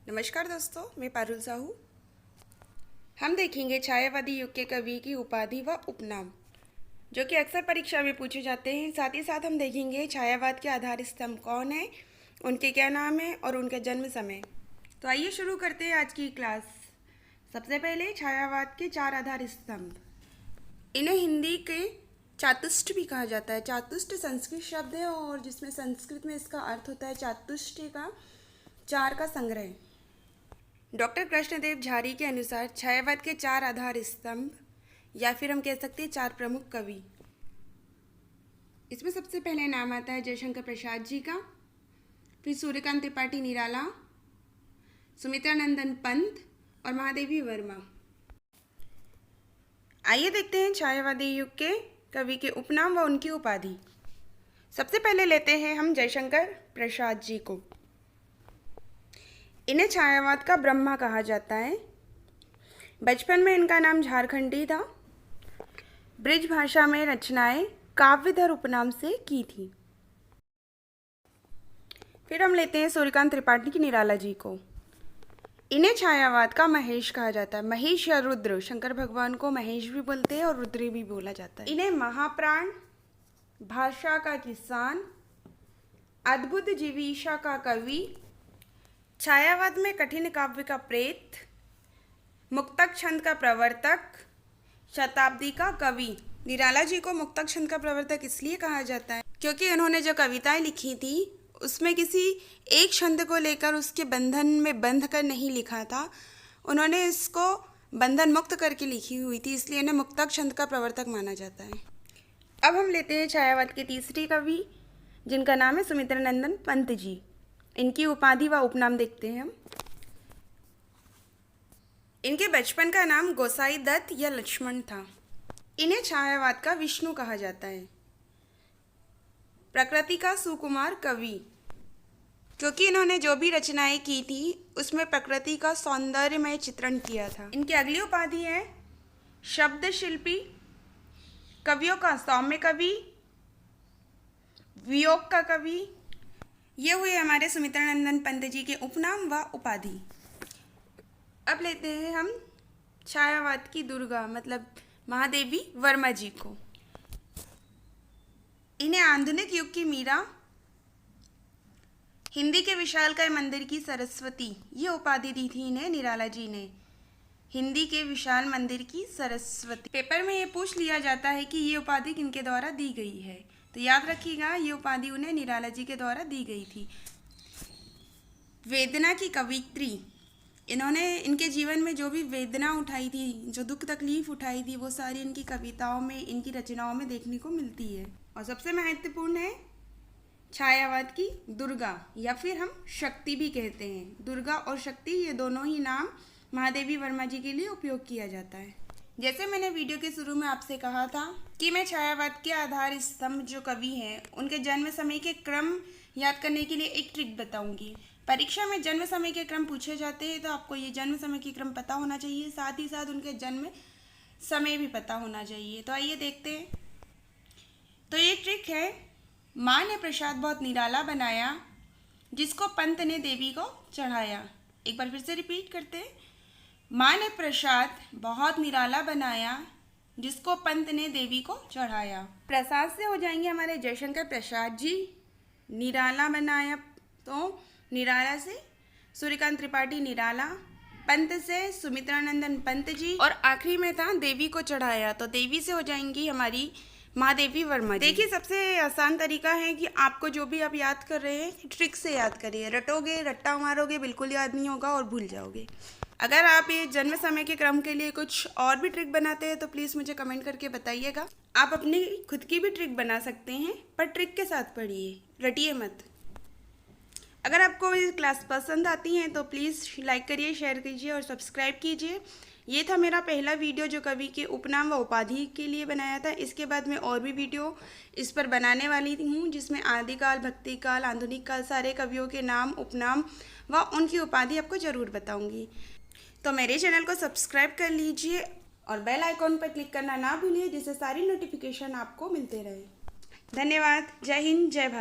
नमस्कार दोस्तों, मैं पारुल साहू। हम देखेंगे छायावादी युग के कवि की उपाधि व उपनाम, जो कि अक्सर परीक्षा में पूछे जाते हैं। साथ ही साथ हम देखेंगे छायावाद के आधार स्तंभ कौन है, उनके क्या नाम है और उनका जन्म समय। तो आइए शुरू करते हैं आज की क्लास। सबसे पहले छायावाद के 4 आधार स्तंभ। इन्हें हिंदी के चातुष्ट भी कहा जाता है। चातुष्ट संस्कृत शब्द है और जिसमें संस्कृत में इसका अर्थ होता है चातुष्ट का 4 का संग्रह। डॉक्टर कृष्णदेव झारी के अनुसार छायावाद के 4 आधार स्तंभ या फिर हम कह सकते हैं 4 प्रमुख कवि। इसमें सबसे पहले नाम आता है जयशंकर प्रसाद जी का, फिर सूर्यकांत त्रिपाठी निराला, सुमित्रानंदन पंत और महादेवी वर्मा। आइए देखते हैं छायावादी युग के कवि के उपनाम व उनकी उपाधि। सबसे पहले लेते हैं हम जयशंकर प्रसाद जी को। इन्हें छायावाद का ब्रह्मा कहा जाता है। बचपन में इनका नाम झारखंडी था। ब्रिज भाषा में रचनाएं काव्यधर उपनाम से की थी। फिर हम लेते हैं सूर्यकांत त्रिपाठी निराला जी को। इन्हें छायावाद का महेश कहा जाता है। महेश या रुद्र, शंकर भगवान को महेश भी बोलते हैं और रुद्र भी बोला जाता है। इन्हें महाप्राण, भाषा का किसान, अद्भुत जीविशा का कवि, छायावाद में कठिन काव्य का प्रेत, मुक्तक छंद का प्रवर्तक, शताब्दी का कवि। निराला जी को मुक्तक छंद का प्रवर्तक इसलिए कहा जाता है क्योंकि उन्होंने जो कविताएं लिखी थी उसमें किसी एक छंद को लेकर उसके बंधन में बंध कर नहीं लिखा था। उन्होंने इसको बंधन मुक्त करके लिखी हुई थी, इसलिए इन्हें मुक्तक छंद का प्रवर्तक माना जाता है। अब हम लेते हैं छायावाद के तीसरे कवि, जिनका नाम है सुमित्रानंदन पंत जी। इनकी उपाधि व उपनाम देखते हैं हम। इनके बचपन का नाम गोसाई दत्त या लक्ष्मण था। इन्हें छायावाद का विष्णु कहा जाता है। प्रकृति का सुकुमार कवि, क्योंकि इन्होंने जो भी रचनाएं की थी उसमें प्रकृति का सौंदर्यमय चित्रण किया था। इनकी अगली उपाधि है शब्द शिल्पी, कवियों का सौम्य कवि, वियोग का कवि। ये हुए हमारे सुमित्रानंदन पंत जी के उपनाम व उपाधि। अब लेते हैं हम छायावाद की दुर्गा मतलब महादेवी वर्मा जी को। इन्हें आधुनिक युग की मीरा, हिंदी के विशालकाय मंदिर की सरस्वती, ये उपाधि दी थी इन्हें निराला जी ने। हिंदी के विशाल मंदिर की सरस्वती। पेपर में ये पूछ लिया जाता है कि ये उपाधि किनके द्वारा दी गई है, तो याद रखिएगा ये उपाधि उन्हें निराला जी के द्वारा दी गई थी। वेदना की कवित्री, इन्होंने इनके जीवन में जो भी वेदना उठाई थी, जो दुख तकलीफ उठाई थी, वो सारी इनकी कविताओं में, इनकी रचनाओं में देखने को मिलती है। और सबसे महत्वपूर्ण है छायावाद की दुर्गा या फिर हम शक्ति भी कहते हैं। दुर्गा और शक्ति ये दोनों ही नाम महादेवी वर्मा जी के लिए उपयोग किया जाता है। जैसे मैंने वीडियो के शुरू में आपसे कहा था कि मैं छायावाद के आधार स्तंभ जो कवि हैं उनके जन्म समय के क्रम याद करने के लिए एक ट्रिक बताऊंगी। परीक्षा में जन्म समय के क्रम पूछे जाते हैं तो आपको ये जन्म समय के क्रम पता होना चाहिए, साथ ही साथ उनके जन्म समय भी पता होना चाहिए। तो आइए देखते हैं। तो ये ट्रिक है, माँ ने प्रसाद बहुत निराला बनाया, जिसको पंत ने देवी को चढ़ाया। एक बार फिर से रिपीट करते हैं। माँ ने प्रसाद बहुत निराला बनाया, जिसको पंत ने देवी को चढ़ाया। प्रसाद से हो जाएंगे हमारे जयशंकर प्रसाद जी। निराला बनाया तो निराला से सूर्यकांत त्रिपाठी निराला, पंत से सुमित्रानंदन पंत जी, और आखिरी में था देवी को चढ़ाया, तो देवी से हो जाएंगी हमारी महादेवी वर्मा जी। देखिए सबसे आसान तरीका है कि आपको जो भी आप याद कर रहे हैं ट्रिक से याद करिए। रटोगे, रट्टा मारोगे, बिल्कुल याद नहीं होगा और भूल जाओगे। अगर आप ये जन्म समय के क्रम के लिए कुछ और भी ट्रिक बनाते हैं तो प्लीज़ मुझे कमेंट करके बताइएगा। आप अपनी खुद की भी ट्रिक बना सकते हैं, पर ट्रिक के साथ पढ़िए, रटिए मत। अगर आपको ये क्लास पसंद आती है तो प्लीज़ लाइक करिए, शेयर कीजिए और सब्सक्राइब कीजिए। ये था मेरा पहला वीडियो जो कवि के उपनाम व उपाधि के लिए बनाया था। इसके बाद मैं और भी वीडियो इस पर बनाने वाली हूँ, जिसमें आदिकाल, भक्तिकाल, आधुनिक काल सारे कवियों के नाम, उपनाम व उनकी उपाधि आपको ज़रूर बताऊँगी। तो मेरे चैनल को सब्सक्राइब कर लीजिए और बेल आइकॉन पर क्लिक करना ना भूलिए, जिससे सारी नोटिफिकेशन आपको मिलते रहे। धन्यवाद। जय हिंद, जय भारत।